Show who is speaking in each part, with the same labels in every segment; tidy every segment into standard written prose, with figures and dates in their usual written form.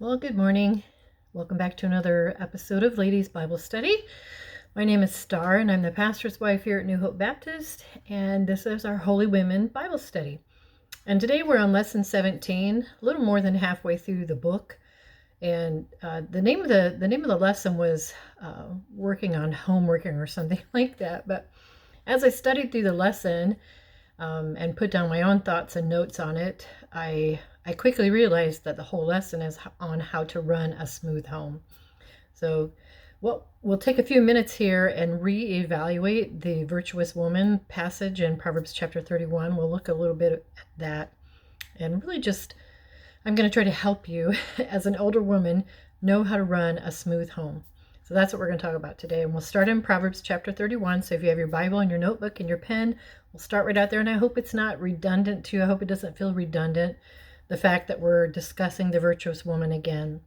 Speaker 1: Well, good morning. Welcome back to another episode of Ladies Bible Study. My name is Starr, and I'm the pastor's wife here at New Hope Baptist, and this is our Holy Women Bible Study. And today we're on Lesson 17, a little more than halfway through the book. And the name of the lesson was working on homeworking or something like that. But as I studied through the lesson and put down my own thoughts and notes on it, I quickly realized that the whole lesson is on how to run a smooth home. So we'll take a few minutes here and reevaluate the virtuous woman passage in Proverbs chapter 31. We'll look a little bit at that and really just, I'm going to try to help you as an older woman know how to run a smooth home. So that's what we're going to talk about today. And we'll start in Proverbs chapter 31. So if you have your Bible and your notebook and your pen, we'll start right out there. And I hope it's not redundant too. I hope it doesn't feel redundant, the fact that we're discussing the virtuous woman again.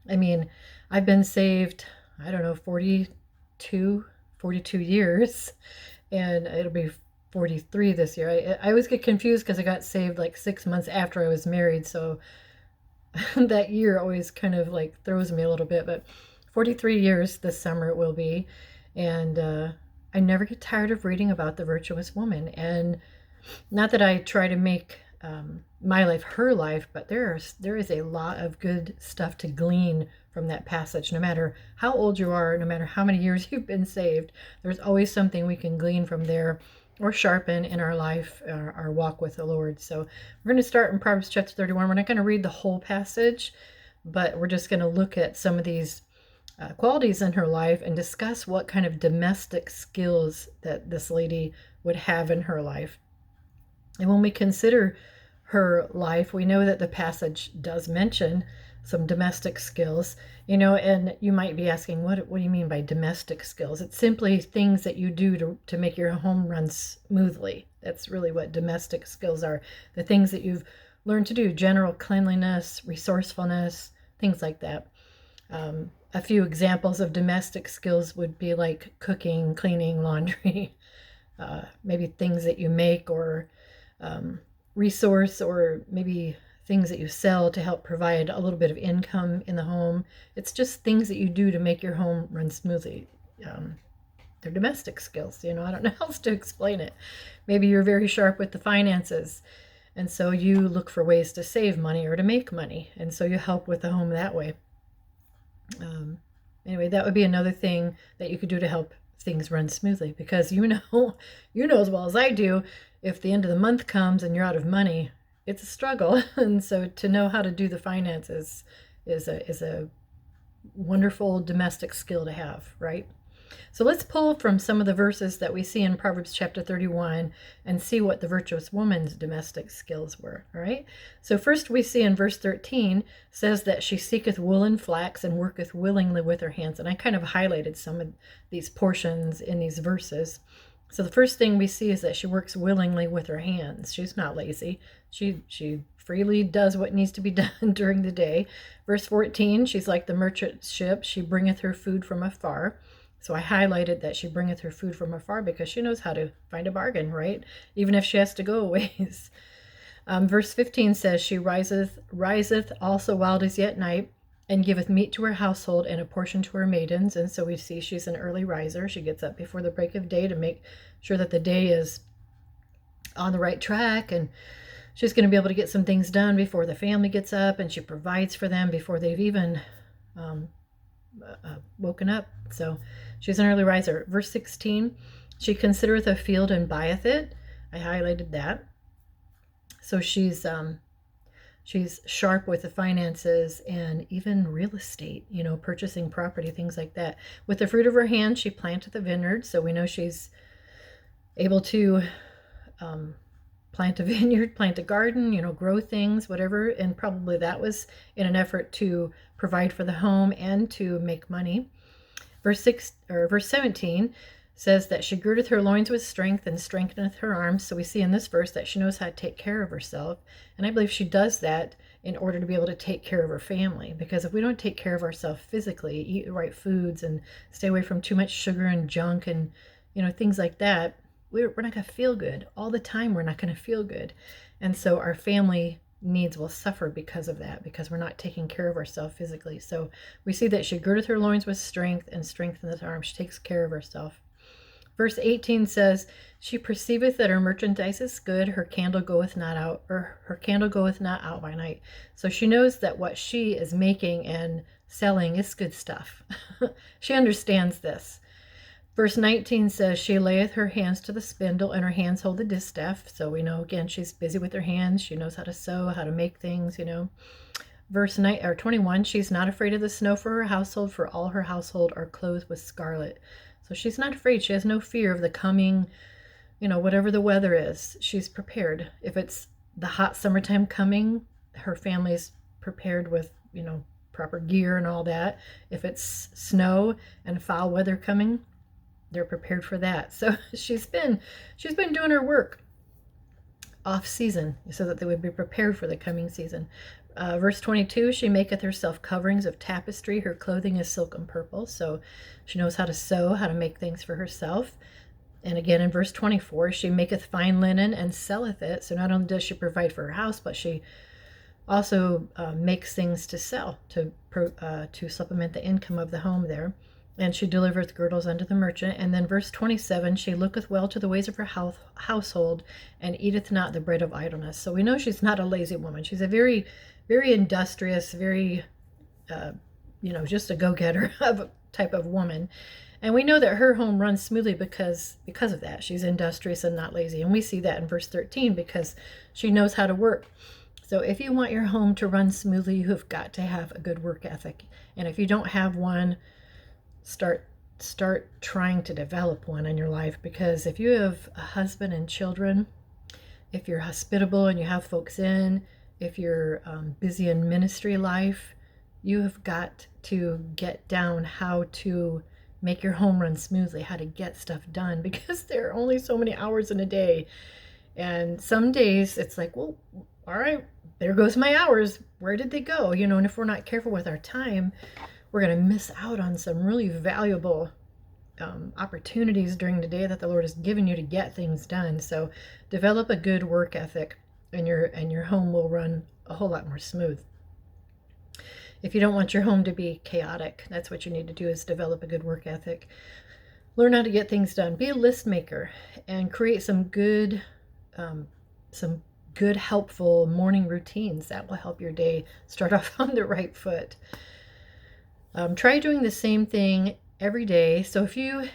Speaker 1: I mean, I've been saved, I don't know, 42 years, and it'll be 43 this year. I always get confused because I got saved like 6 months after I was married, so that year always kind of like throws me a little bit, but 43 years this summer it will be, and I never get tired of reading about the virtuous woman. And not that I try to make my life her life, but there is a lot of good stuff to glean from that passage. No matter how old you are, no matter how many years you've been saved, there's always something we can glean from there or sharpen in our life, our walk with the Lord. So we're going to start in Proverbs chapter 31. We're not going to read the whole passage, but we're just going to look at some of these qualities in her life and discuss what kind of domestic skills that this lady would have in her life. And when we consider her life, we know that the passage does mention some domestic skills, and you might be asking, what do you mean by domestic skills? It's simply things that you do to make your home run smoothly. That's really what domestic skills are. The things that you've learned to do: general cleanliness, resourcefulness, things like that. A few examples of domestic skills would be like cooking, cleaning, laundry, maybe things that you make, or resource, or maybe things that you sell to help provide a little bit of income in the home. It's just things that you do to make your home run smoothly. They're domestic skills. I don't know how else to explain it. Maybe you're very sharp with the finances, and so you look for ways to save money or to make money, and so you help with the home that way. Anyway, that would be another thing that you could do to help things run smoothly, because you know as well as I do, if the end of the month comes and you're out of money, it's a struggle. And so to know how to do the finances is a wonderful domestic skill to have, right? So let's pull from some of the verses that we see in Proverbs chapter 31 and see what the virtuous woman's domestic skills were, all right? So first we see in verse 13 says that she seeketh wool and flax and worketh willingly with her hands. And I kind of highlighted some of these portions in these verses. So the first thing we see is that she works willingly with her hands. She's not lazy. She freely does what needs to be done during the day. Verse 14, she's like the merchant ship. She bringeth her food from afar. So I highlighted that she bringeth her food from afar because she knows how to find a bargain, right? Even if she has to go a ways. Verse 15 says, she riseth also while it is yet night, and giveth meat to her household and a portion to her maidens. And so we see she's an early riser. She gets up before the break of day to make sure that the day is on the right track, and she's going to be able to get some things done before the family gets up, and she provides for them before they've even woken up. So she's an early riser. Verse 16, she considereth a field and buyeth it. I highlighted that. So she's sharp with the finances and even real estate, purchasing property, things like that. With the fruit of her hand, she planteth a vineyard. So we know she's able to plant a vineyard, plant a garden, grow things, whatever. And probably that was in an effort to provide for the home and to make money. Verse 17 says that she girdeth her loins with strength and strengtheneth her arms. So we see in this verse that she knows how to take care of herself. And I believe she does that in order to be able to take care of her family. Because if we don't take care of ourselves physically, eat the right foods and stay away from too much sugar and junk and, things like that, we're not going to feel good. All the time we're not going to feel good. And so our family needs will suffer because of that, because we're not taking care of ourselves physically. So we see that she girdeth her loins with strength and strengtheneth her arms. She takes care of herself. Verse 18 says, she perceiveth that her merchandise is good, her candle goeth not out, or her candle goeth not out by night. So she knows that what she is making and selling is good stuff. She understands this. Verse 19 says, she layeth her hands to the spindle, and her hands hold the distaff. So we know, again, she's busy with her hands. She knows how to sew, how to make things, Verse 21, she's not afraid of the snow for her household, for all her household are clothed with scarlet. So she's not afraid. She has no fear of the coming, whatever the weather is. She's prepared. If it's the hot summertime coming, her family's prepared with, proper gear and all that. If it's snow and foul weather coming, they're prepared for that. So she's been doing her work off season so that they would be prepared for the coming season. Verse 22, she maketh herself coverings of tapestry. Her clothing is silk and purple. So she knows how to sew, how to make things for herself. And again, in verse 24, she maketh fine linen and selleth it. So not only does she provide for her house, but she also makes things to sell, to supplement the income of the home there. And she delivereth girdles unto the merchant. And then verse 27, she looketh well to the ways of her household, and eateth not the bread of idleness. So we know she's not a lazy woman. She's a very, very industrious, very, just a go-getter of type of woman. And we know that her home runs smoothly because of that. She's industrious and not lazy. And we see that in verse 13 because she knows how to work. So if you want your home to run smoothly, you have got to have a good work ethic. And if you don't have one, start trying to develop one in your life, because if you have a husband and children, if you're hospitable and you have folks in, if you're busy in ministry life, you have got to get down how to make your home run smoothly, how to get stuff done, because there are only so many hours in a day. And some days it's like, well, all right, there goes my hours. Where did they go? And if we're not careful with our time, we're going to miss out on some really valuable opportunities during the day that the Lord has given you to get things done. So develop a good work ethic, and your home will run a whole lot more smooth. If you don't want your home to be chaotic, that's what you need to do, is develop a good work ethic. Learn how to get things done. Be a list maker and create some good, helpful morning routines that will help your day start off on the right foot. Try doing the same thing every day. So if you're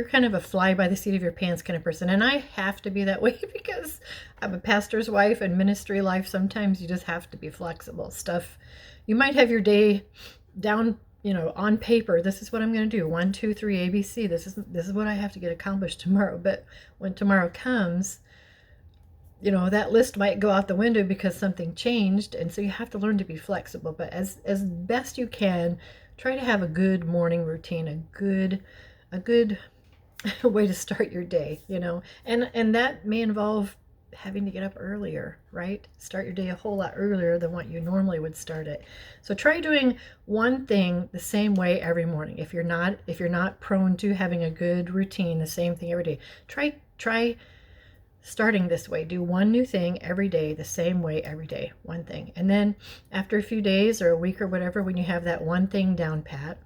Speaker 1: kind of a fly by the seat of your pants kind of person, and I have to be that way because I'm a pastor's wife and ministry life, sometimes you just have to be flexible. You might have your day down, on paper. This is what I'm going to do. 1, 2, 3, ABC. This is what I have to get accomplished tomorrow. But when tomorrow comes, that list might go out the window because something changed. And so you have to learn to be flexible. But as best you can, try to have a good morning routine, a good way to start your day, and that may involve having to get up earlier, right? Start your day a whole lot earlier than what you normally would start it. So try doing one thing the same way every morning. If you're not prone to having a good routine, the same thing every day, try starting this way. Do one new thing every day, the same way every day, one thing. And then after a few days or a week or whatever, when you have that one thing down pat,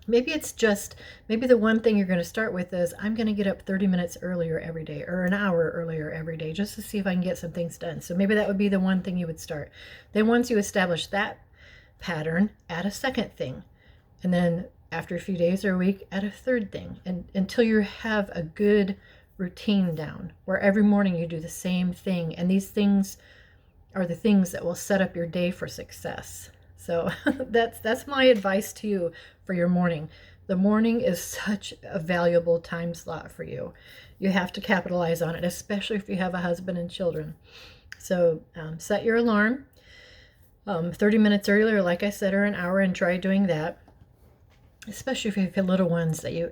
Speaker 1: maybe the one thing you're going to start with is, I'm going to get up 30 minutes earlier every day, or an hour earlier every day, just to see if I can get some things done. So maybe that would be the one thing you would start. Then once you establish that pattern, add a second thing. And then after a few days or a week, add a third thing, and until you have a good routine down, where every morning you do the same thing. And these things are the things that will set up your day for success. So that's my advice to you for your morning. The morning is such a valuable time slot for you. You have to capitalize on it, especially if you have a husband and children. So set your alarm 30 minutes earlier, like I said, or an hour, and try doing that, especially if you have little ones that you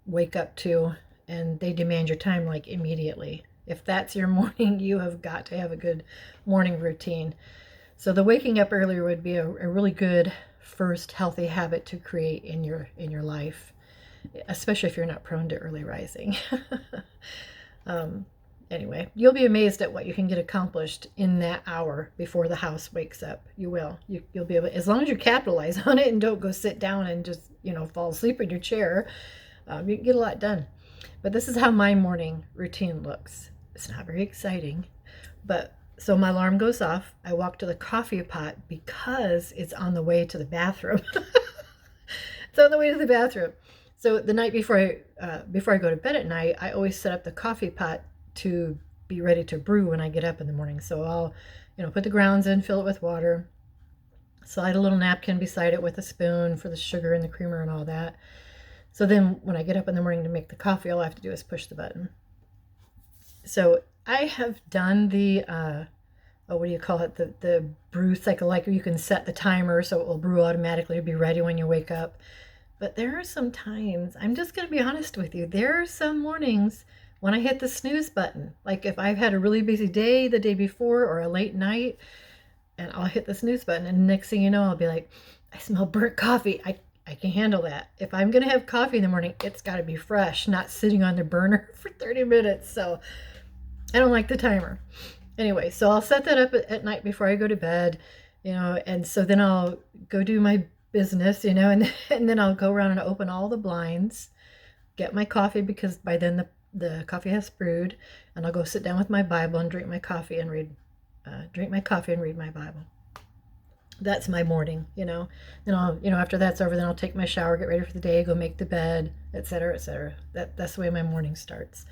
Speaker 1: wake up to and they demand your time like immediately. If that's your morning, you have got to have a good morning routine. So the waking up earlier would be a really good first healthy habit to create in your life, especially if you're not prone to early rising. Anyway, you'll be amazed at what you can get accomplished in that hour before the house wakes up. You will. You'll be able, as long as you capitalize on it and don't go sit down and just, fall asleep in your chair, you can get a lot done. But this is how my morning routine looks. It's not very exciting, but so my alarm goes off. I walk to the coffee pot because it's on the way to the bathroom. It's on the way to the bathroom. So the night before I go to bed at night, I always set up the coffee pot to be ready to brew when I get up in the morning. So I'll, put the grounds in, fill it with water, slide a little napkin beside it with a spoon for the sugar and the creamer and all that. So then when I get up in the morning to make the coffee, all I have to do is push the button. So I have done the, what do you call it? The brew cycle, like you can set the timer so it will brew automatically, be ready when you wake up. But there are some times, I'm just going to be honest with you, there are some mornings when I hit the snooze button. Like if I've had a really busy day the day before or a late night, and I'll hit the snooze button, and next thing you know, I'll be like, I smell burnt coffee. I can handle that. If I'm going to have coffee in the morning, it's got to be fresh, not sitting on the burner for 30 minutes. So I don't like the timer. Anyway, so I'll set that up at night before I go to bed, and so then I'll go do my business, and then I'll go around and open all the blinds, get my coffee because by then the coffee has brewed, and I'll go sit down with my Bible and drink my coffee and read my Bible. That's my morning, Then I'll, after that's over, then I'll take my shower, get ready for the day, go make the bed, etc., etc. That's the way my morning starts.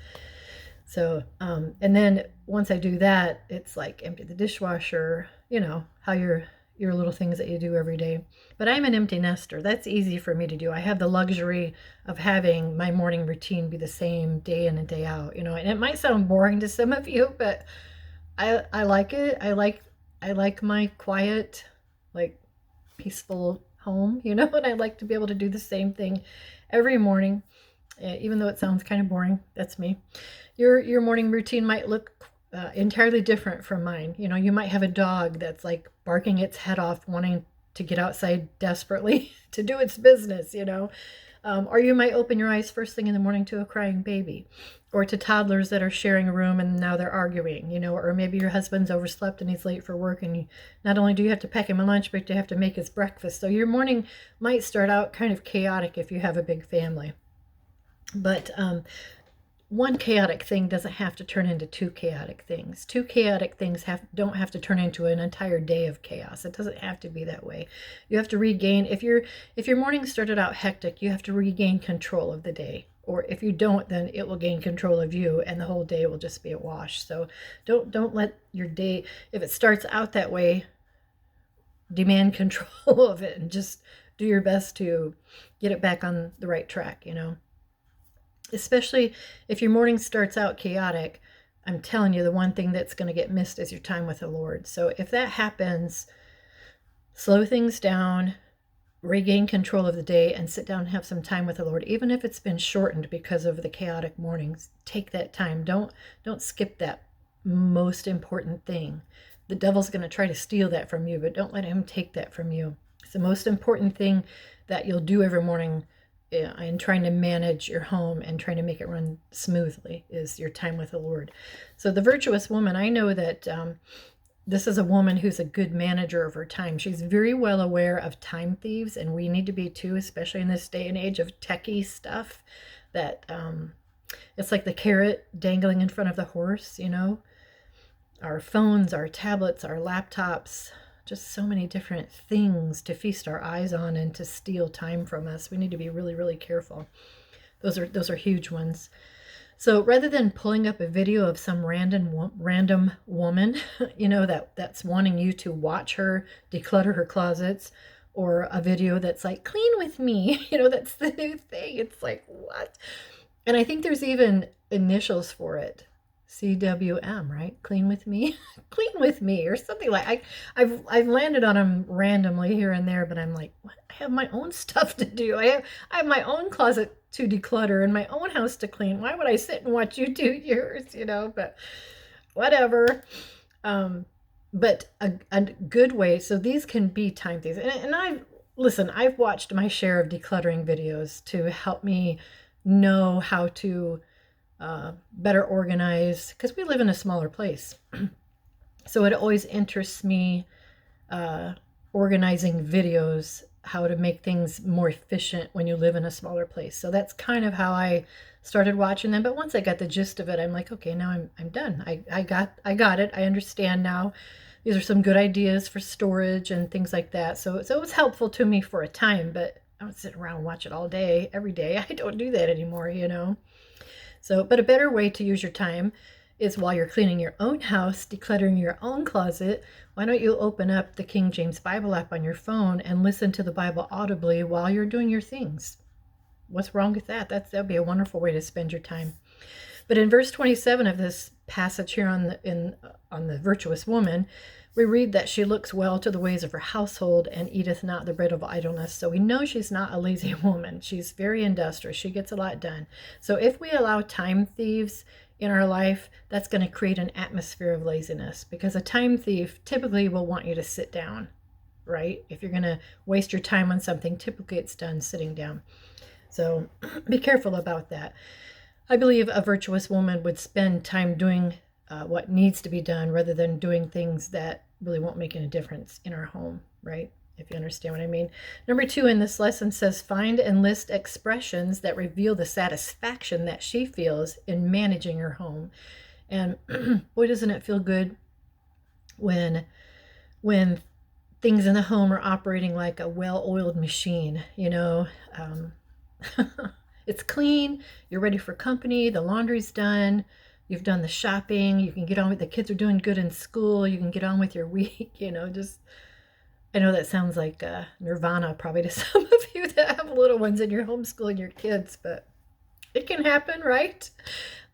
Speaker 1: So, and then once I do that, it's like empty the dishwasher, how your little things that you do every day. But I'm an empty nester. That's easy for me to do. I have the luxury of having my morning routine be the same day in and day out, and it might sound boring to some of you, but I like it. I like my quiet, like peaceful home, and I like to be able to do the same thing every morning, even though it sounds kind of boring. That's me. Your morning routine might look entirely different from mine. You might have a dog that's like barking its head off, wanting to get outside desperately to do its business, or you might open your eyes first thing in the morning to a crying baby, or to toddlers that are sharing a room and now they're arguing, or maybe your husband's overslept and he's late for work, and not only do you have to pack him a lunch, but you have to make his breakfast. So your morning might start out kind of chaotic if you have a big family. But one chaotic thing doesn't have to turn into two chaotic things. Two chaotic things don't have to turn into an entire day of chaos. It doesn't have to be that way. You have to regain, if your morning started out hectic, you have to regain control of the day. Or if you don't, then it will gain control of you and the whole day will just be a wash. So don't let your day, if it starts out that way, demand control of it and just do your best to get it back on the right track, Especially if your morning starts out chaotic, I'm telling you, the one thing that's going to get missed is your time with the Lord. So if that happens, slow things down, regain control of the day, and sit down and have some time with the Lord. Even if it's been shortened because of the chaotic mornings, take that time. Don't skip that most important thing. The devil's going to try to steal that from you, but don't let him take that from you. It's the most important thing that you'll do every morning in trying to manage your home and trying to make it run smoothly is your time with the Lord. So the virtuous woman, I know that this is a woman who's a good manager of her time. She's very well aware of time thieves, and we need to be too, especially in this day and age of techie stuff that it's like the carrot dangling in front of the horse, Our phones, our tablets, our laptops, just so many different things to feast our eyes on and to steal time from us. We need to be really, really careful. Those are huge ones. So rather than pulling up a video of some random woman, that's wanting you to watch her declutter her closets, or a video that's like, clean with me, that's the new thing. It's like, what? And I think there's even initials for it. CWM, right? Clean with me, clean with me, or something like. I've landed on them randomly here and there, but I'm like, what? I have my own stuff to do. I have my own closet to declutter and my own house to clean. Why would I sit and watch you do yours? But whatever. But a good way. So these can be time things, and I've watched my share of decluttering videos to help me know how to better organized, because we live in a smaller place. So it always interests me, organizing videos, how to make things more efficient when you live in a smaller place. So that's kind of how I started watching them. But once I got the gist of it, I'm like, okay, now I'm done. I got it. I understand now. These are some good ideas for storage and things like that. So it was helpful to me for a time, but I don't sit around and watch it all day, every day. I don't do that anymore, you know. So, but a better way to use your time is while you're cleaning your own house, decluttering your own closet. Why don't you open up the King James Bible app on your phone and listen to the Bible audibly while you're doing your things? What's wrong with that? That'd be a wonderful way to spend your time. But in verse 27 of this passage here on the virtuous woman, we read that she looks well to the ways of her household and eateth not the bread of idleness. So we know she's not a lazy woman. She's very industrious. She gets a lot done. So if we allow time thieves in our life, that's going to create an atmosphere of laziness, because a time thief typically will want you to sit down, right? If you're going to waste your time on something, typically it's done sitting down. So be careful about that. I believe a virtuous woman would spend time doing what needs to be done rather than doing things that really won't make any difference in our home, right? If you understand what I mean. Number 2 in this lesson says, find and list expressions that reveal the satisfaction that she feels in managing her home. And boy, doesn't it feel good when things in the home are operating like a well-oiled machine, you know. It's clean, you're ready for company, the laundry's done, you've done the shopping, you can get on with the kids are doing good in school, you can get on with your week, you know. Just, I know that sounds like nirvana probably to some of you that have little ones and you're homeschooling your kids, but it can happen, right?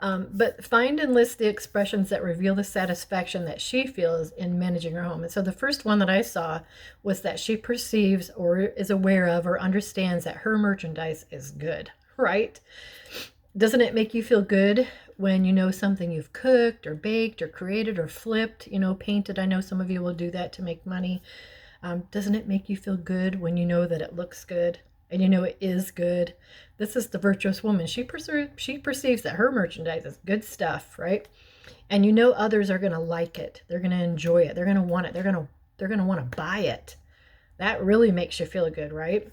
Speaker 1: But find and list the expressions that reveal the satisfaction that she feels in managing her home. And so the first one that I saw was that she perceives or is aware of or understands that her merchandise is good, right? Doesn't it make you feel good when you know something you've cooked or baked or created or flipped, you know, painted? I know some of you will do that to make money. Doesn't it make you feel good when you know that it looks good and you know it is good? This is the virtuous woman. She perceives that her merchandise is good stuff, right? And you know others are going to like it. They're going to enjoy it. They're going to want it. They're going to want to buy it. That really makes you feel good, right?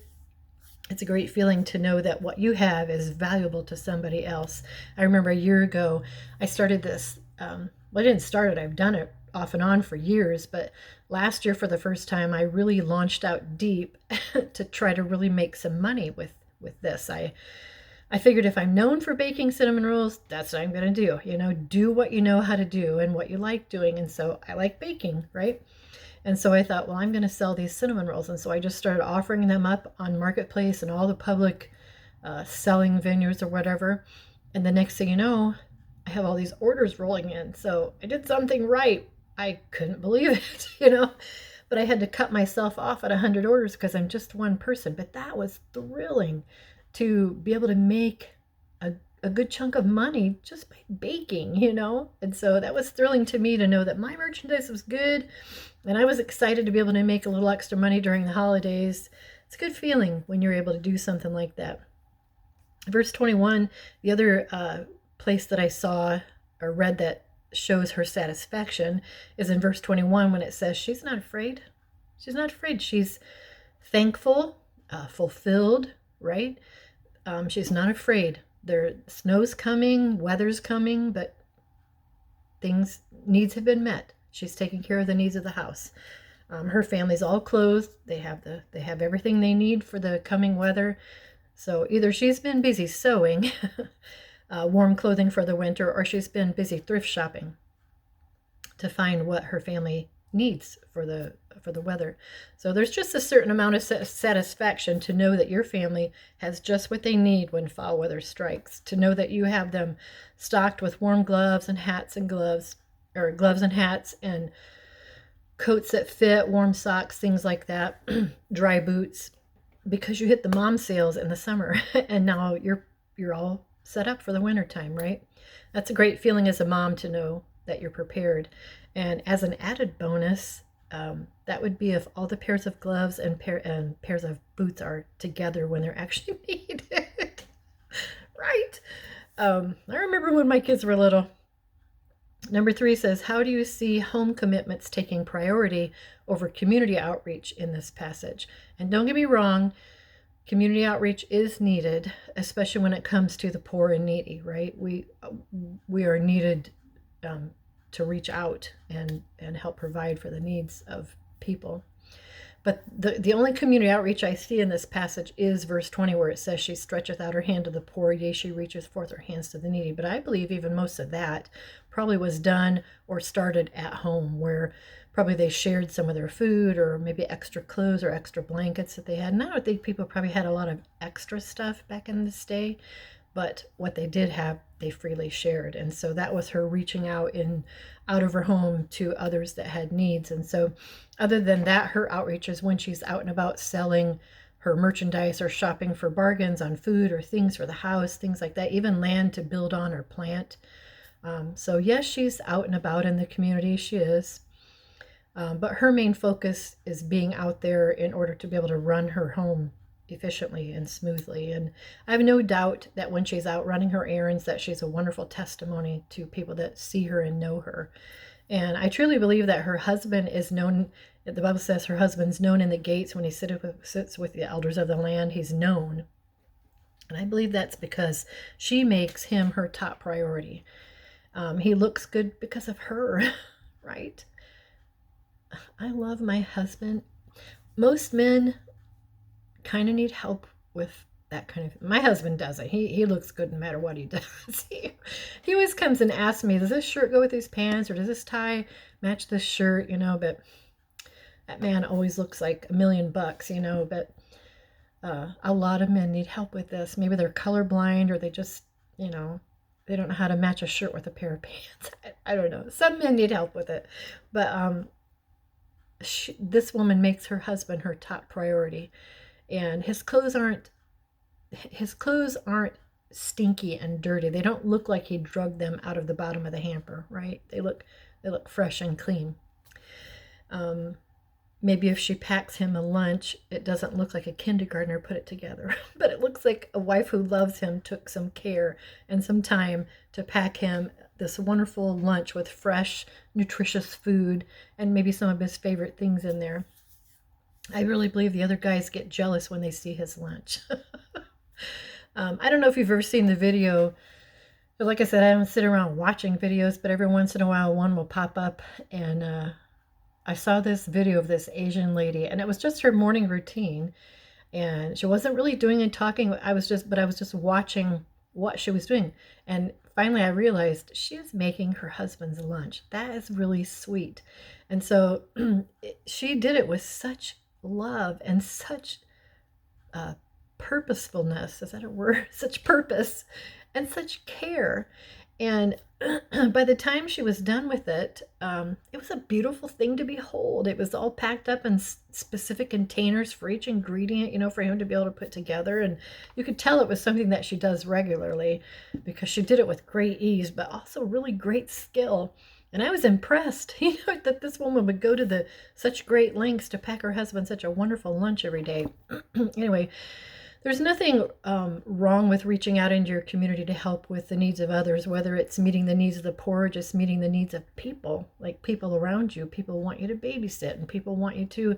Speaker 1: It's a great feeling to know that what you have is valuable to somebody else. I remember a year ago, I started this. Well, I didn't start it. I've done it off and on for years. But last year, for the first time, I really launched out deep to try to really make some money with this. I figured if I'm known for baking cinnamon rolls, that's what I'm going to do. You know, do what you know how to do and what you like doing. And so I like baking, right? And so I thought, well, I'm going to sell these cinnamon rolls. And so I just started offering them up on Marketplace and all the public selling venues or whatever. And the next thing you know, I have all these orders rolling in. So I did something right. I couldn't believe it, you know. But I had to cut myself off at 100 orders because I'm just one person. But that was thrilling to be able to make a good chunk of money just by baking, you know. And so that was thrilling to me to know that my merchandise was good. And I was excited to be able to make a little extra money during the holidays. It's a good feeling when you're able to do something like that. Verse 21, the other place that I saw or read that shows her satisfaction is in verse 21 when it says she's not afraid. She's not afraid. She's thankful, fulfilled, right? She's not afraid. Snow's coming, weather's coming, but needs have been met. She's taking care of the needs of the house. Her family's all clothed. They have everything they need for the coming weather. So either she's been busy sewing warm clothing for the winter, or she's been busy thrift shopping to find what her family needs for the weather. So there's just a certain amount of satisfaction to know that your family has just what they need when fall weather strikes, to know that you have them stocked with warm gloves and hats and gloves, or gloves and hats and coats that fit, warm socks, things like that, dry boots, because you hit the mom sales in the summer and now you're all set up for the winter time, right? That's a great feeling as a mom to know that you're prepared. And as an added bonus, that would be if all the pairs of gloves and pairs of boots are together when they're actually needed, right? I remember when my kids were little. Number 3 says, how do you see home commitments taking priority over community outreach in this passage? And don't get me wrong, community outreach is needed, especially when it comes to the poor and needy, right? We are needed to reach out and help provide for the needs of people. But the only community outreach I see in this passage is verse 20, where it says, she stretcheth out her hand to the poor, yea, she reacheth forth her hands to the needy. But I believe even most of that probably was done or started at home, where probably they shared some of their food or maybe extra clothes or extra blankets that they had. And I don't think people probably had a lot of extra stuff back in this day, but what they did have, they freely shared. And so that was her reaching out of her home to others that had needs. And so other than that, her outreach is when she's out and about selling her merchandise or shopping for bargains on food or things for the house, things like that, even land to build on or plant. So yes, she's out and about in the community, she is. But her main focus is being out there in order to be able to run her home efficiently and smoothly. And I have no doubt that when she's out running her errands, that she's a wonderful testimony to people that see her and know her. And I truly believe that her husband is known. The Bible says her husband's known in the gates. When he sits with the elders of the land, he's known. And I believe that's because she makes him her top priority. He looks good because of her, right? I love my husband. Most men kind of need help with that kind of. My husband doesn't. He looks good no matter what he does. He always comes and asks me, does this shirt go with these pants, or does this tie match this shirt? But that man always looks like $1,000,000. But a lot of men need help with this. Maybe they're colorblind, or they just they don't know how to match a shirt with a pair of pants. I don't know. Some men need help with it, but this woman makes her husband her top priority. And his clothes aren't stinky and dirty. They don't look like he drugged them out of the bottom of the hamper, right? They look fresh and clean. Maybe if she packs him a lunch, it doesn't look like a kindergartner put it together, but it looks like a wife who loves him took some care and some time to pack him this wonderful lunch with fresh, nutritious food and maybe some of his favorite things in there. I really believe the other guys get jealous when they see his lunch. I don't know if you've ever seen the video, but like I said, I don't sit around watching videos, but every once in a while one will pop up, and I saw this video of this Asian lady, and it was just her morning routine, and she wasn't really doing any talking. I was just watching what she was doing, and finally I realized she is making her husband's lunch. That is really sweet. And so she did it with such love and such purposefulness. Is that a word? Such purpose and such care. And by the time she was done with it, it was a beautiful thing to behold. It was all packed up in specific containers for each ingredient, for him to be able to put together. And you could tell it was something that she does regularly, because she did it with great ease, but also really great skill. And I was impressed, that this woman would go to such great lengths to pack her husband such a wonderful lunch every day. Anyway, there's nothing wrong with reaching out into your community to help with the needs of others, whether it's meeting the needs of the poor or just meeting the needs of people, like people around you. People want you to babysit, and people want you to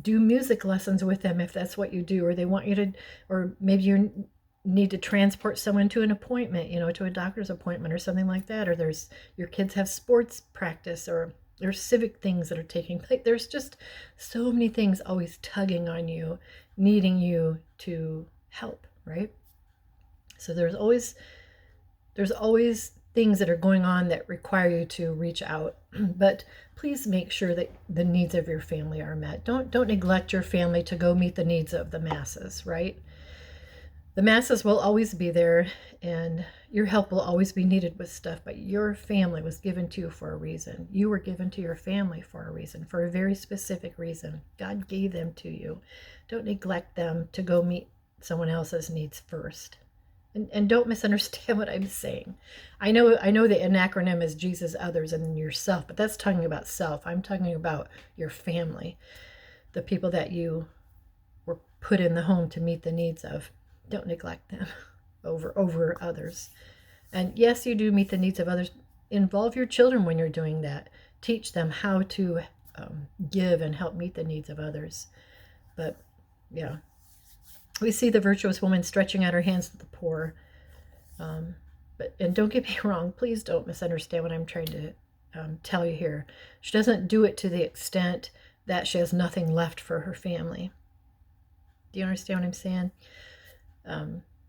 Speaker 1: do music lessons with them if that's what you do, or they want you to, or maybe you need to transport someone to an appointment, to a doctor's appointment or something like that, or your kids have sports practice, or there's civic things that are taking place. There's just so many things always tugging on you, needing you to help, right? So there's always things that are going on that require you to reach out. But please make sure that the needs of your family are met. Don't neglect your family to go meet the needs of the masses, right? The masses will always be there, and your help will always be needed with stuff, but your family was given to you for a reason. You were given to your family for a reason, for a very specific reason. God gave them to you. Don't neglect them to go meet someone else's needs first. And don't misunderstand what I'm saying. I know the acronym is Jesus, others, and then yourself, but that's talking about self. I'm talking about your family, the people that you were put in the home to meet the needs of. Don't neglect them. over others. And yes, you do meet the needs of others. Involve your children when you're doing that. Teach them how to give and help meet the needs of others. But yeah, we see the virtuous woman stretching out her hands to the poor. And don't get me wrong, please don't misunderstand what I'm trying to tell you here. She doesn't do it to the extent that she has nothing left for her family. Do you understand what I'm saying?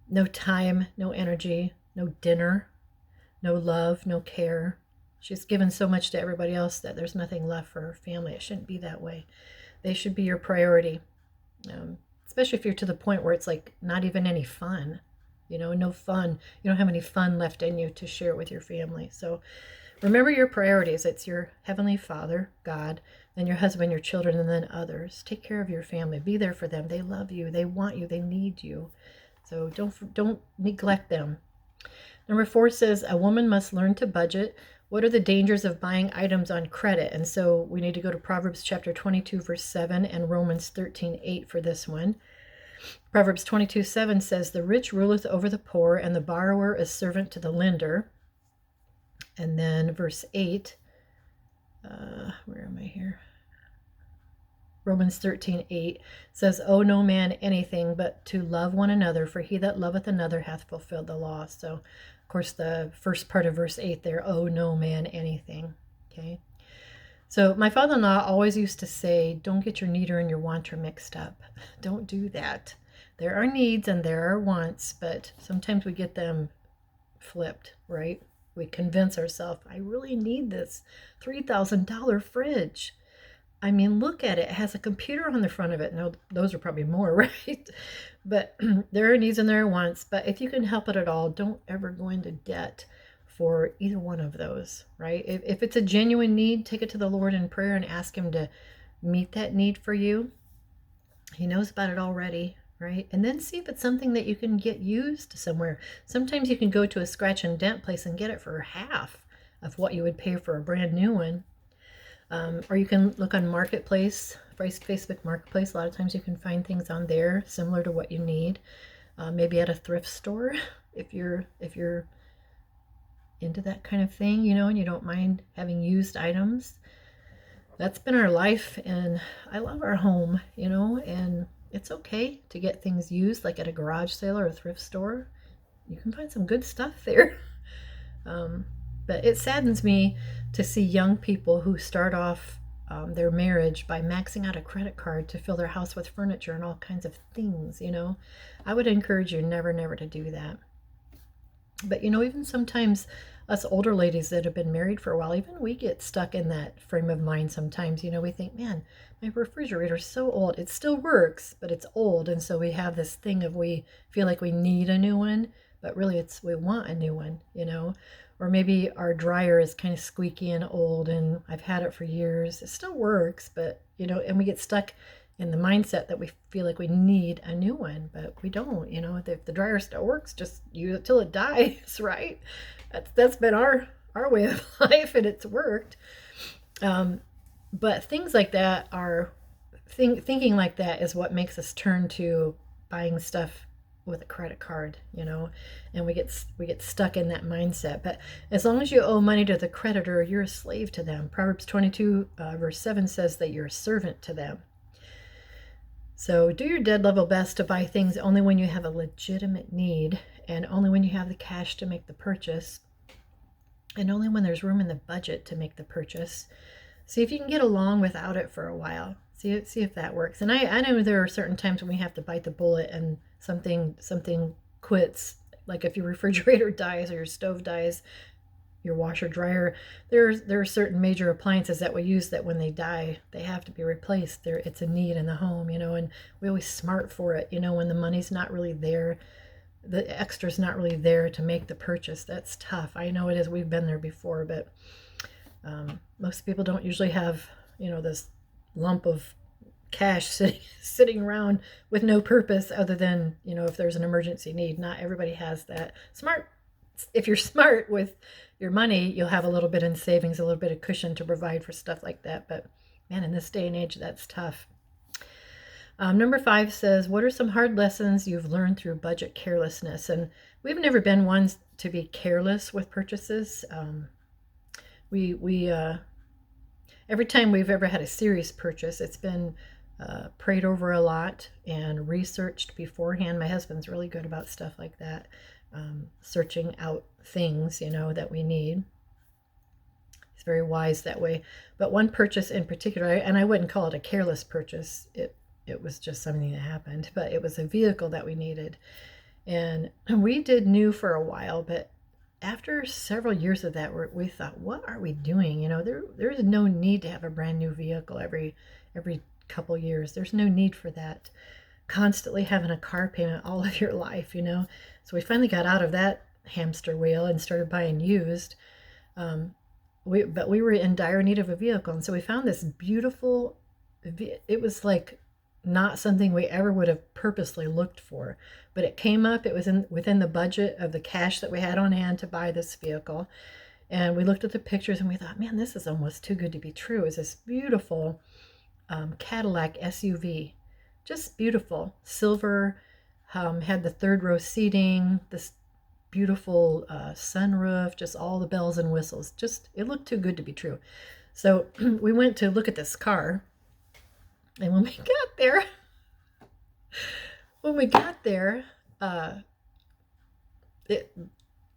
Speaker 1: No time, no energy, no dinner, no love, no care. She's given so much to everybody else that there's nothing left for her family. It shouldn't be that way. They should be your priority, especially if you're to the point where it's like not even any fun. No fun. You don't have any fun left in you to share with your family. So remember your priorities. It's your Heavenly Father, God, then your husband, your children, and then others. Take care of your family. Be there for them. They love you. They want you. They need you. So don't neglect them. Number 4 says a woman must learn to budget. What are the dangers of buying items on credit? And so we need to go to Proverbs chapter 22, verse 7 and Romans 13:8 for this one. Proverbs 22:7 says, the rich ruleth over the poor, and the borrower is servant to the lender. And then verse 8, where am I here? Romans 13:8 says, owe no man anything but to love one another, for he that loveth another hath fulfilled the law. So, of course, the first part of verse 8 there, owe no man anything. Okay. So my father-in-law always used to say, don't get your needer and your wanter mixed up. Don't do that. There are needs and there are wants, but sometimes we get them flipped, right? We convince ourselves, I really need this $3,000 fridge. I mean, look at it. It has a computer on the front of it. Now, those are probably more, right? But there are needs and there are wants. But if you can help it at all, don't ever go into debt for either one of those, right? If it's a genuine need, take it to the Lord in prayer and ask Him to meet that need for you. He knows about it already, right? And then see if it's something that you can get used somewhere. Sometimes you can go to a scratch and dent place and get it for half of what you would pay for a brand new one. Or you can look on Marketplace, Facebook Marketplace. A lot of times you can find things on there similar to what you need. Maybe at a thrift store if you're into that kind of thing, and you don't mind having used items. That's been our life, and I love our home, and it's okay to get things used, like at a garage sale or a thrift store. You can find some good stuff there. But it saddens me to see young people who start off their marriage by maxing out a credit card to fill their house with furniture and all kinds of things, I would encourage you never to do that. But, even sometimes us older ladies that have been married for a while, even we get stuck in that frame of mind sometimes. We think, man, my refrigerator's so old. It still works, but it's old. And so we have this thing of we feel like we need a new one, but really we want a new one, Or maybe our dryer is kind of squeaky and old and I've had it for years. It still works, but, and we get stuck in the mindset that we feel like we need a new one, but we don't. If the dryer still works, just use it till it dies, right? That's been our way of life, and it's worked. But things like that are thinking like that is what makes us turn to buying stuff with a credit card, and we get stuck in that mindset. But as long as you owe money to the creditor, you're a slave to them. Proverbs 22 verse 7 says that you're a servant to them. So do your dead level best to buy things only when you have a legitimate need, and only when you have the cash to make the purchase, and only when there's room in the budget to make the purchase. See if you can get along without it for a while. See if that works. And I know there are certain times when we have to bite the bullet and something quits. Like if your refrigerator dies or your stove dies, your washer dryer, there are certain major appliances that we use that when they die, they have to be replaced. It's a need in the home, and we always smart for it, when the money's not really there, the extra's not really there to make the purchase. That's tough. I know it is. We've been there before, but most people don't usually have, this lump of cash sitting around with no purpose other than, if there's an emergency need. Not everybody has that. If you're smart with your money, you'll have a little bit in savings, a little bit of cushion to provide for stuff like that. But man, in this day and age, that's tough. Number 5 says, what are some hard lessons you've learned through budget carelessness? And we've never been ones to be careless with purchases. We every time we've ever had a serious purchase, it's been prayed over a lot and researched beforehand. My husband's really good about stuff like that, searching out things, that we need. He's very wise that way. But one purchase in particular, and I wouldn't call it a careless purchase. It was just something that happened, but it was a vehicle that we needed. And we did new for a while, but after several years of that, we thought, what are we doing? There's no need to have a brand new vehicle every couple years. There's no need for that. Constantly having a car payment all of your life, So we finally got out of that hamster wheel and started buying used. But we were in dire need of a vehicle, and so we found this beautiful. It was like not something we ever would have purposely looked for, but it came up. It was within the budget of the cash that we had on hand to buy this vehicle, and we looked at the pictures and we thought, man, this is almost too good to be true. It's this beautiful Cadillac SUV, just beautiful, silver, had the third row seating, this beautiful sunroof, just all the bells and whistles. Just, it looked too good to be true. So we went to look at this car, and when we got there,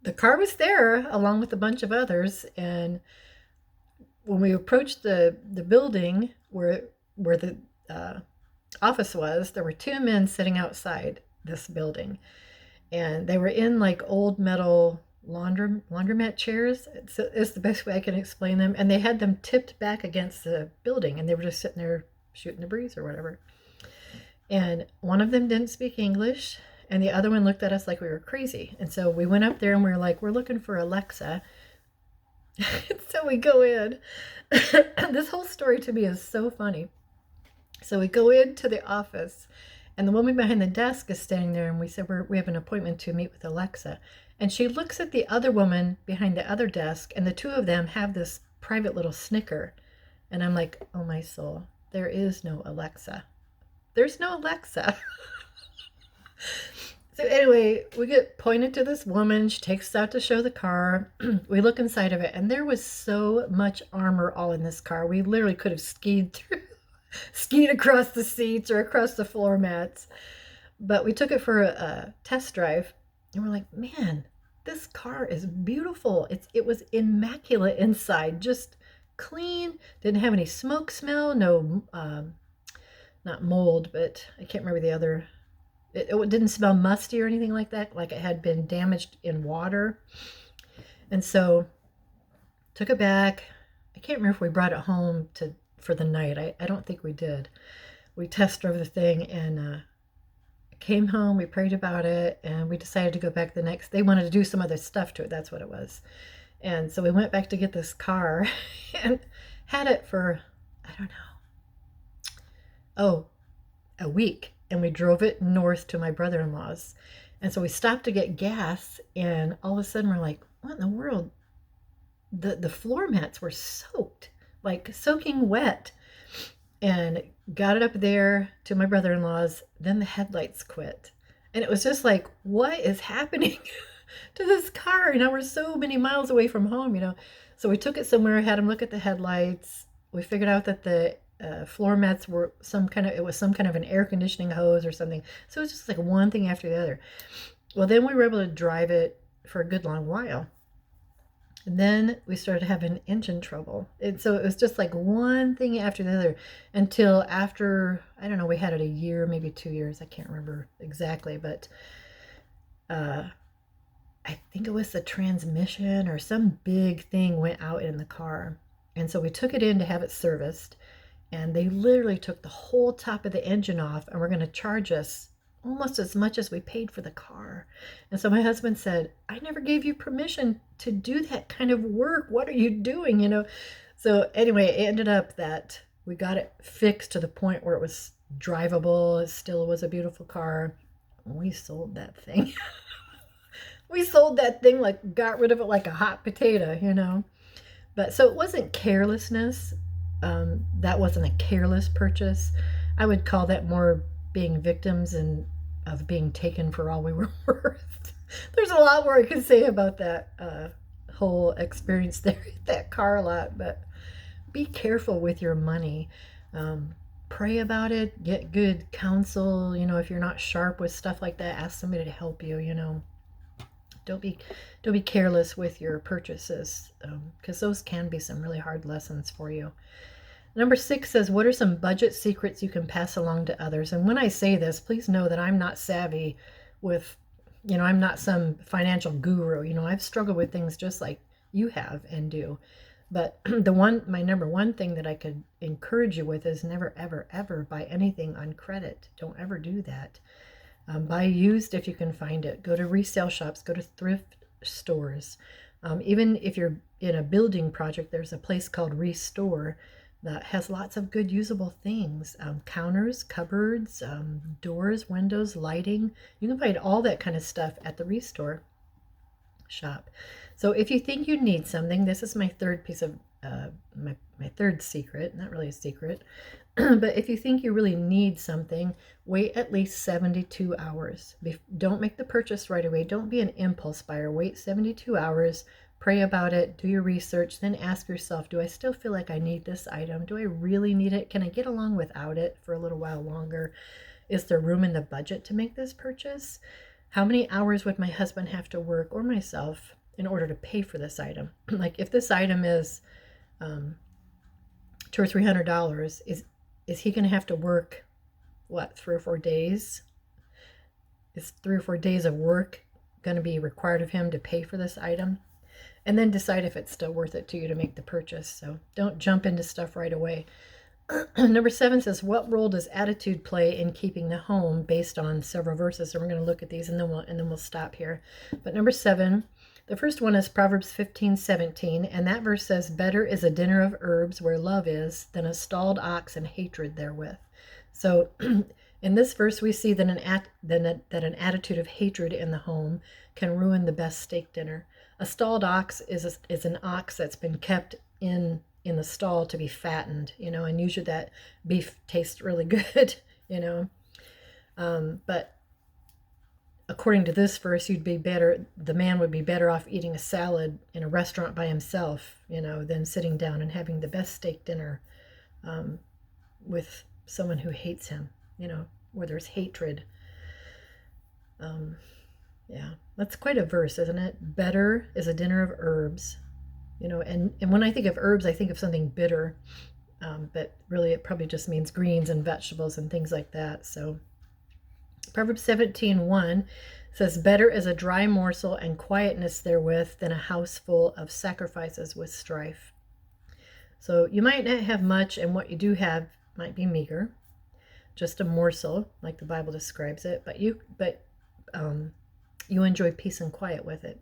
Speaker 1: the car was there along with a bunch of others, and when we approached the building where the office was, there were two men sitting outside this building, and they were in like old metal laundromat chairs. It's the best way I can explain them, and they had them tipped back against the building, and they were just sitting there shooting the breeze or whatever. And one of them didn't speak English, and the other one looked at us like we were crazy. And so we went up there and we were like, we're looking for Alexa. So we go in. This whole story to me is so funny. So we go into the office, and the woman behind the desk is standing there, and we said, we have an appointment to meet with Alexa. And she looks at the other woman behind the other desk, and the two of them have this private little snicker. And I'm like, oh my soul, there is no Alexa. There's no Alexa. So anyway, we get pointed to this woman. She takes us out to show the car. We look inside of it, and there was so much armor all in this car. We literally could have skied across the seats or across the floor mats. But we took it for a test drive, and we're like, man, this car is beautiful. It was immaculate inside, just clean, didn't have any smoke smell, no, not mold, but I can't remember the other. It didn't smell musty or anything like that, like it had been damaged in water. And so took it back. I can't remember if we brought it home for the night. I don't think we did. We test drove the thing, and came home. We prayed about it, and we decided to go back the next. They wanted to do some other stuff to it. That's what it was. And so we went back to get this car and had it for, I don't know, a week. And we drove it north to my brother-in-law's. And so we stopped to get gas, and all of a sudden we're like, what in the world? The floor mats were soaked, like soaking wet. And got it up there to my brother-in-law's. Then the headlights quit. And it was just like, what is happening to this car? We're so many miles away from home, So we took it somewhere, had him look at the headlights. We figured out that the floor mats were some kind of an air conditioning hose or something. So it was just like one thing after the other. Well, then we were able to drive it for a good long while. And then we started having engine trouble. And so it was just like one thing after the other until after, I don't know, we had it a year, maybe 2 years. I can't remember exactly, but I think it was the transmission or some big thing went out in the car. And so we took it in to have it serviced, and they literally took the whole top of the engine off, and were going to charge us almost as much as we paid for the car. And so my husband said, I never gave you permission to do that kind of work. What are you doing? So anyway, it ended up that we got it fixed to the point where it was drivable. It still was a beautiful car. We sold that thing. We sold that thing, like got rid of it like a hot potato, But so it wasn't carelessness. That wasn't a careless purchase. I would call that more being victims and of being taken for all we were worth. There's a lot more I could say about that whole experience there at that car lot, but be careful with your money. Um, Pray about it, get good counsel. If you're not sharp with stuff like that, ask somebody to help you. Don't be don't be careless with your purchases, because those can be some really hard lessons for you. Number 6 says, what are some budget secrets you can pass along to others? And when I say this, please know that I'm not savvy with, I'm not some financial guru. I've struggled with things just like you have and do. But my number one thing that I could encourage you with is never, ever, ever buy anything on credit. Don't ever do that. Buy used if you can find it. Go to resale shops, go to thrift stores. Even if you're in a building project, there's a place called Restore that has lots of good usable things. Counters, cupboards, doors, windows, lighting. You can find all that kind of stuff at the Restore shop. So if you think you need something, this is my third piece of my third secret, not really a secret, but if you think you really need something, wait at least 72 hours. Don't make the purchase right away. Don't be an impulse buyer. Wait 72 hours, pray about it, do your research, then ask yourself, do I still feel like I need this item? Do I really need it? Can I get along without it for a little while longer? Is there room in the budget to make this purchase? How many hours would my husband have to work, or myself, in order to pay for this item? Like if this item is $200 or $300, is he going to have to work, 3 or 4 days? Is 3 or 4 days of work going to be required of him to pay for this item? And then decide if it's still worth it to you to make the purchase. So don't jump into stuff right away. Number 7 says, what role does attitude play in keeping the home, based on several verses? So we're going to look at these and then we'll stop here. But number 7, the first one is Proverbs 15:17, and that verse says, better is a dinner of herbs where love is than a stalled ox and hatred therewith. So in this verse we see that an attitude of hatred in the home can ruin the best steak dinner. A stalled ox is an ox that's been kept in the stall to be fattened, and usually that beef tastes really good, but according to this verse, the man would be better off eating a salad in a restaurant by himself, than sitting down and having the best steak dinner with someone who hates him, where there's hatred. Yeah, that's quite a verse, isn't it? Better is a dinner of herbs. And when I think of herbs, I think of something bitter, but really it probably just means greens and vegetables and things like that. So Proverbs 17:1 says, better is a dry morsel and quietness therewith than a house full of sacrifices with strife. So you might not have much, and what you do have might be meager, just a morsel, like the Bible describes it, but you enjoy peace and quiet with it.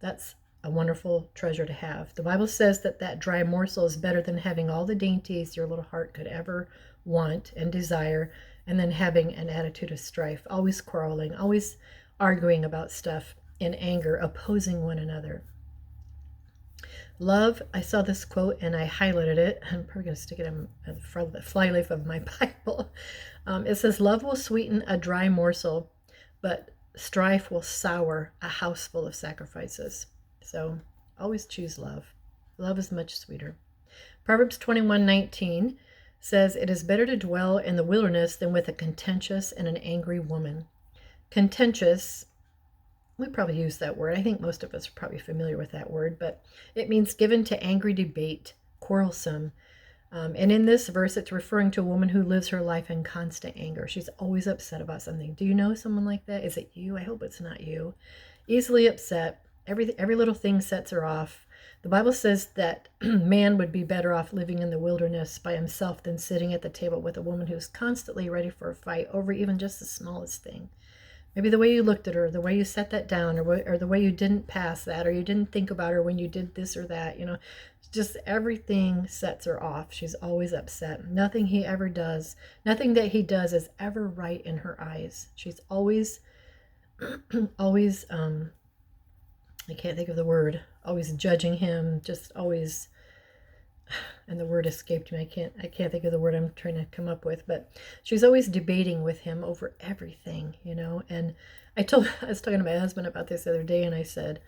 Speaker 1: That's a wonderful treasure to have. The Bible says that dry morsel is better than having all the dainties your little heart could ever want and desire, and then having an attitude of strife, always quarreling, always arguing about stuff in anger, opposing one another. Love, I saw this quote and I highlighted it. I'm probably going to stick it in the flyleaf of my Bible. It says, love will sweeten a dry morsel, but strife will sour a house full of sacrifices. So always choose love. Love is much sweeter. Proverbs 21:19 says, it is better to dwell in the wilderness than with a contentious and an angry woman. Contentious, we probably use that word. I think most of us are probably familiar with that word, but it means given to angry debate, quarrelsome. And in this verse, it's referring to a woman who lives her life in constant anger. She's always upset about something. Do you know someone like that? Is it you? I hope it's not you. Easily upset. Every little thing sets her off. The Bible says that man would be better off living in the wilderness by himself than sitting at the table with a woman who's constantly ready for a fight over even just the smallest thing. Maybe the way you looked at her, the way you set that down, or the way you didn't pass that, or you didn't think about her when you did this or that, just everything sets her off. She's always upset. Nothing that he does is ever right in her eyes. She's always, always, I can't think of the word, always judging him, just always and the word escaped me. I can't think of the word I'm trying to come up with, but she's always debating with him over everything, and I was talking to my husband about this the other day, and I said,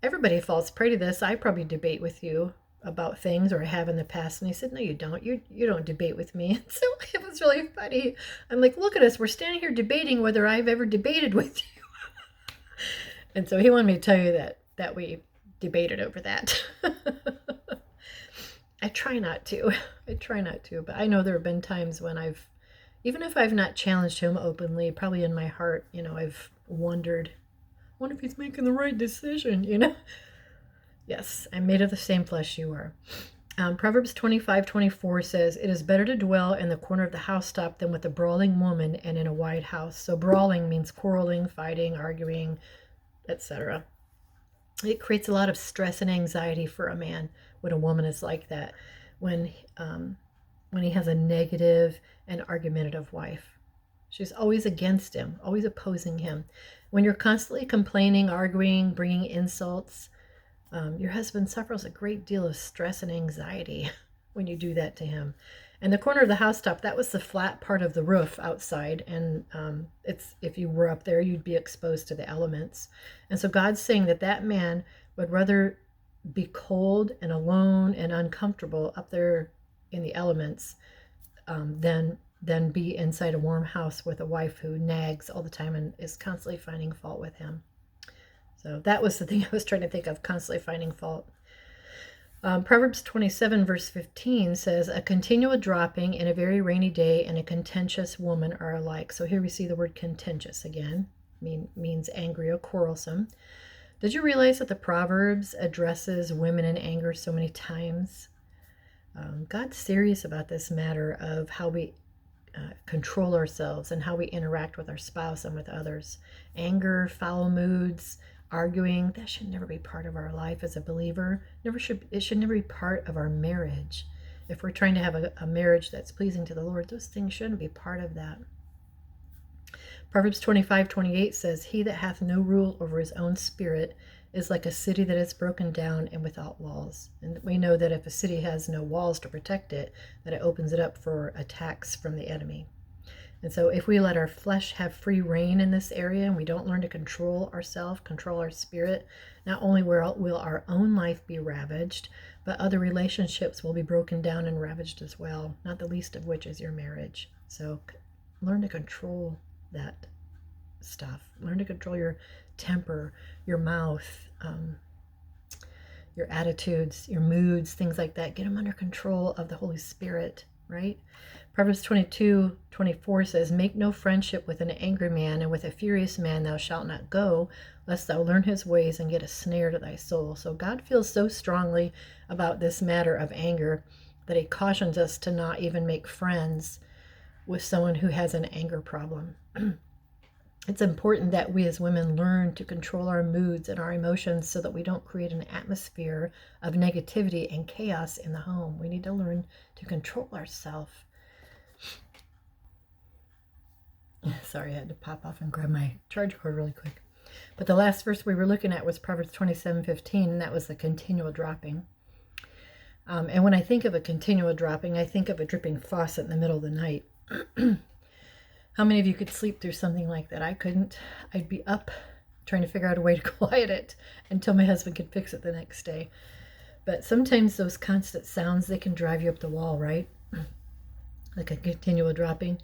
Speaker 1: everybody falls prey to this. I probably debate with you about things, or I have in the past. And he said, no, you don't. You don't debate with me. So it was really funny. I'm like, look at us. We're standing here debating whether I've ever debated with you. And so he wanted me to tell you that we debated over that. I try not to. But I know there have been times when even if I've not challenged him openly, probably in my heart, I've wondered, I wonder if he's making the right decision. Yes, I'm made of the same flesh you are. Proverbs 25:24 says, it is better to dwell in the corner of the housetop than with a brawling woman and in a wide house. So brawling means quarreling, fighting, arguing, etc. It creates a lot of stress and anxiety for a man when a woman is like that, when he has a negative and argumentative wife. She's always against him, always opposing him. When you're constantly complaining, arguing, bringing insults, your husband suffers a great deal of stress and anxiety when you do that to him. And the corner of the housetop, that was the flat part of the roof outside. And if you were up there, you'd be exposed to the elements. And so God's saying that man would rather be cold and alone and uncomfortable up there in the elements than be inside a warm house with a wife who nags all the time and is constantly finding fault with him. So that was the thing I was trying to think of, constantly finding fault. Proverbs 27 verse 15 says, a continual dropping in a very rainy day and a contentious woman are alike. So here we see the word contentious again, means angry or quarrelsome. Did you realize that the Proverbs addresses women in anger so many times? God's serious about this matter of how we control ourselves and how we interact with our spouse and with others. Anger, foul moods, arguing, that should never be part of our life as a believer. It should never be part of our marriage. If we're trying to have a marriage that's pleasing to the Lord, those things shouldn't be part of that. Proverbs 25:28 says, he that hath no rule over his own spirit is like a city that is broken down and without walls. And we know that if a city has no walls to protect it, that it opens it up for attacks from the enemy. And so if we let our flesh have free reign in this area and we don't learn to control ourselves, control our spirit, not only will our own life be ravaged, but other relationships will be broken down and ravaged as well, not the least of which is your marriage. So learn to control that stuff. Learn to control your temper, your mouth, your attitudes, your moods, things like that. Get them under control of the Holy Spirit, right? Proverbs 22:24 says, make no friendship with an angry man, and with a furious man thou shalt not go, lest thou learn his ways and get a snare to thy soul. So God feels so strongly about this matter of anger that he cautions us to not even make friends with someone who has an anger problem. It's important that we as women learn to control our moods and our emotions so that we don't create an atmosphere of negativity and chaos in the home. We need to learn to control ourselves. Sorry, I had to pop off and grab my charge cord really quick. But the last verse we were looking at was Proverbs 27:15, and that was the continual dropping. And when I think of a continual dropping, I think of a dripping faucet in the middle of the night. How many of you could sleep through something like that? I couldn't. I'd be up trying to figure out a way to quiet it until my husband could fix it the next day. But sometimes those constant sounds, they can drive you up the wall, right? Like a continual dropping.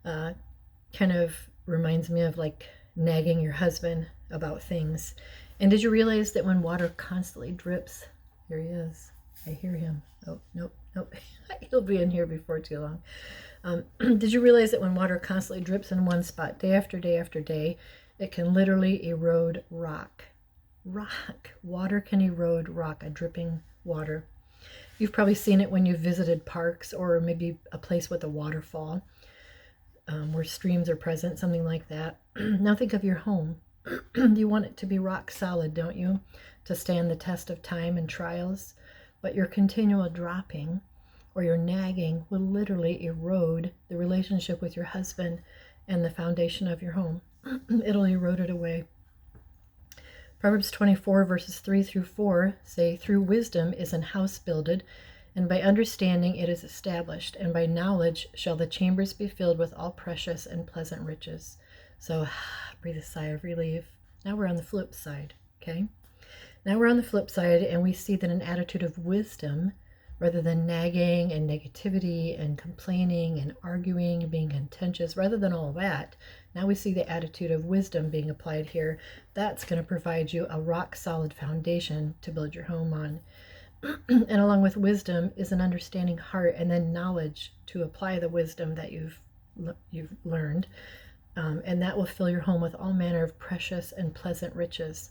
Speaker 1: Kind of reminds me of like nagging your husband about things. And did you realize that when water constantly drips, here he is. I hear him. Oh, nope. He'll be in here before too long. Did you realize that when water constantly drips in one spot day after day after day, it can literally erode rock? Water can erode rock, a dripping water. You've probably seen it when you've visited parks or maybe a place with a waterfall where streams are present, something like that. Now think of your home. You want it to be rock solid, don't you? To stand the test of time and trials. But your continual dropping or your nagging will literally erode the relationship with your husband and the foundation of your home. It'll erode it away. Proverbs 24 verses 3-4 say, through wisdom is an house builded, And by understanding it is established, and by knowledge shall the chambers be filled with all precious and pleasant riches. So breathe a sigh of relief. Now we're on the flip side, okay? Now we're on the flip side, and we see that an attitude of wisdom, rather than nagging and negativity and complaining and arguing and being contentious, rather than all that, now we see the attitude of wisdom being applied here. That's going to provide you a rock solid foundation to build your home on. And along with wisdom is an understanding heart, and then knowledge to apply the wisdom that you've learned, and that will fill your home with all manner of precious and pleasant riches,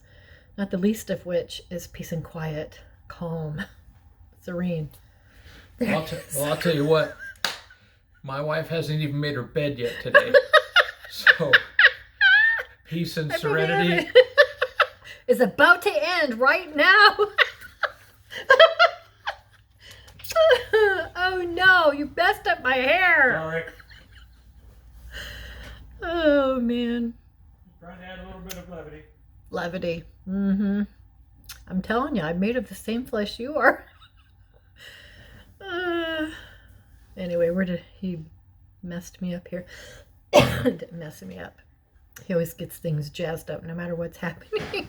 Speaker 1: not the least of which is peace and quiet, calm, serene.
Speaker 2: Well, I'll tell you what, my wife hasn't even made her bed yet today. So peace and serenity
Speaker 1: is about to end right now. Oh no, you messed up my hair.
Speaker 2: Sorry.
Speaker 1: Oh man.
Speaker 2: Trying to add a little bit of levity.
Speaker 1: Levity. Mm-hmm. I'm telling you, I'm made of the same flesh you are. Anyway, where did he messed me up here? Didn't mess me up. He always gets things jazzed up no matter what's happening.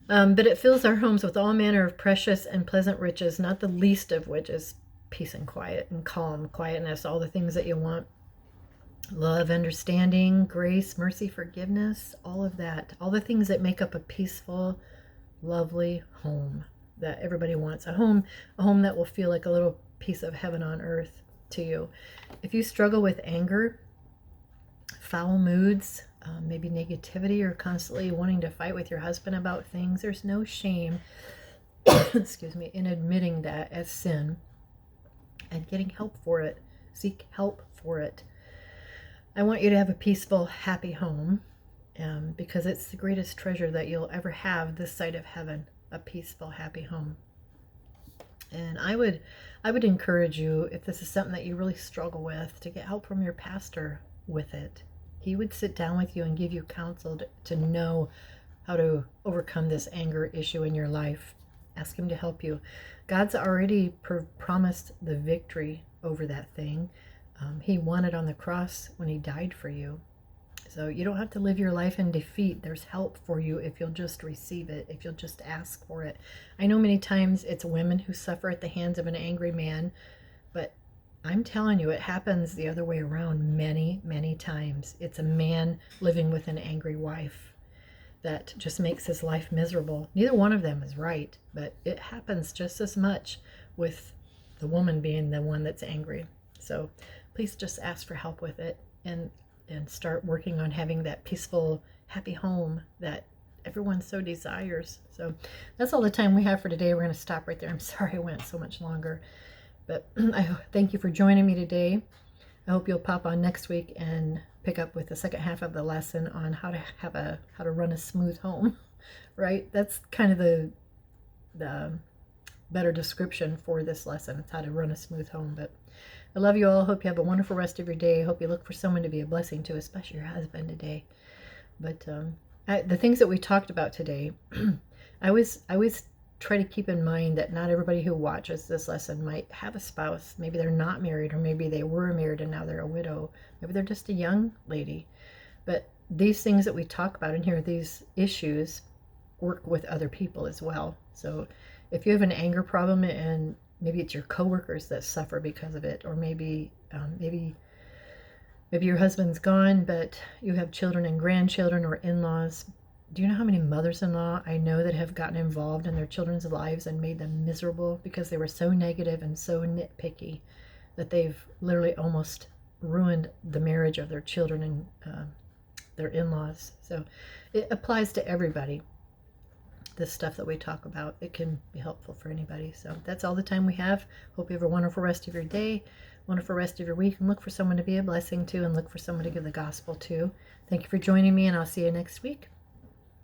Speaker 1: But it fills our homes with all manner of precious and pleasant riches, not the least of which is peace and quiet and calm, quietness, all the things that you want. Love, understanding, grace, mercy, forgiveness, all of that. All the things that make up a peaceful, lovely home that everybody wants. A home that will feel like a little piece of heaven on earth to you. If you struggle with anger, foul moods, maybe negativity, or constantly wanting to fight with your husband about things, there's no shame excuse me, in admitting that as sin and getting help for it. Seek help for it. I want you to have a peaceful, happy home, because it's the greatest treasure that you'll ever have this side of heaven, a peaceful, happy home. And I would encourage you, if this is something that you really struggle with, to get help from your pastor with it. He would sit down with you and give you counsel to know how to overcome this anger issue in your life. Ask him to help you. God's already promised the victory over that thing. He won it on the cross when he died for you. So you don't have to live your life in defeat. There's help for you if you'll just receive it, if you'll just ask for it. I know many times it's women who suffer at the hands of an angry man, but I'm telling you, it happens the other way around many, many times. It's a man living with an angry wife that just makes his life miserable. Neither one of them is right, but it happens just as much with the woman being the one that's angry. So please just ask for help with it and start working on having that peaceful, happy home that everyone so desires. So that's all the time we have for today. We're going to stop right there. I'm sorry I went so much longer, but I thank you for joining me today. I hope you'll pop on next week and pick up with the second half of the lesson on how to run a smooth home. Right? That's kind of the better description for this lesson. It's how to run a smooth home. But I love you all. Hope you have a wonderful rest of your day. Hope you look for someone to be a blessing to, especially your husband today. But the things that we talked about today, I always try to keep in mind that not everybody who watches this lesson might have a spouse. Maybe they're not married, or maybe they were married and now they're a widow. Maybe they're just a young lady. But these things that we talk about in here, these issues, work with other people as well. So if you have an anger problem and maybe it's your coworkers that suffer because of it, or maybe your husband's gone, but you have children and grandchildren or in-laws. Do you know how many mothers-in-law I know that have gotten involved in their children's lives and made them miserable because they were so negative and so nitpicky that they've literally almost ruined the marriage of their children and their in-laws? So it applies to everybody. This stuff that we talk about, it can be helpful for anybody. So that's all the time we have. Hope you have a wonderful rest of your day, wonderful rest of your week, and look for someone to be a blessing to, and look for someone to give the gospel to. Thank you for joining me, and I'll see you next week.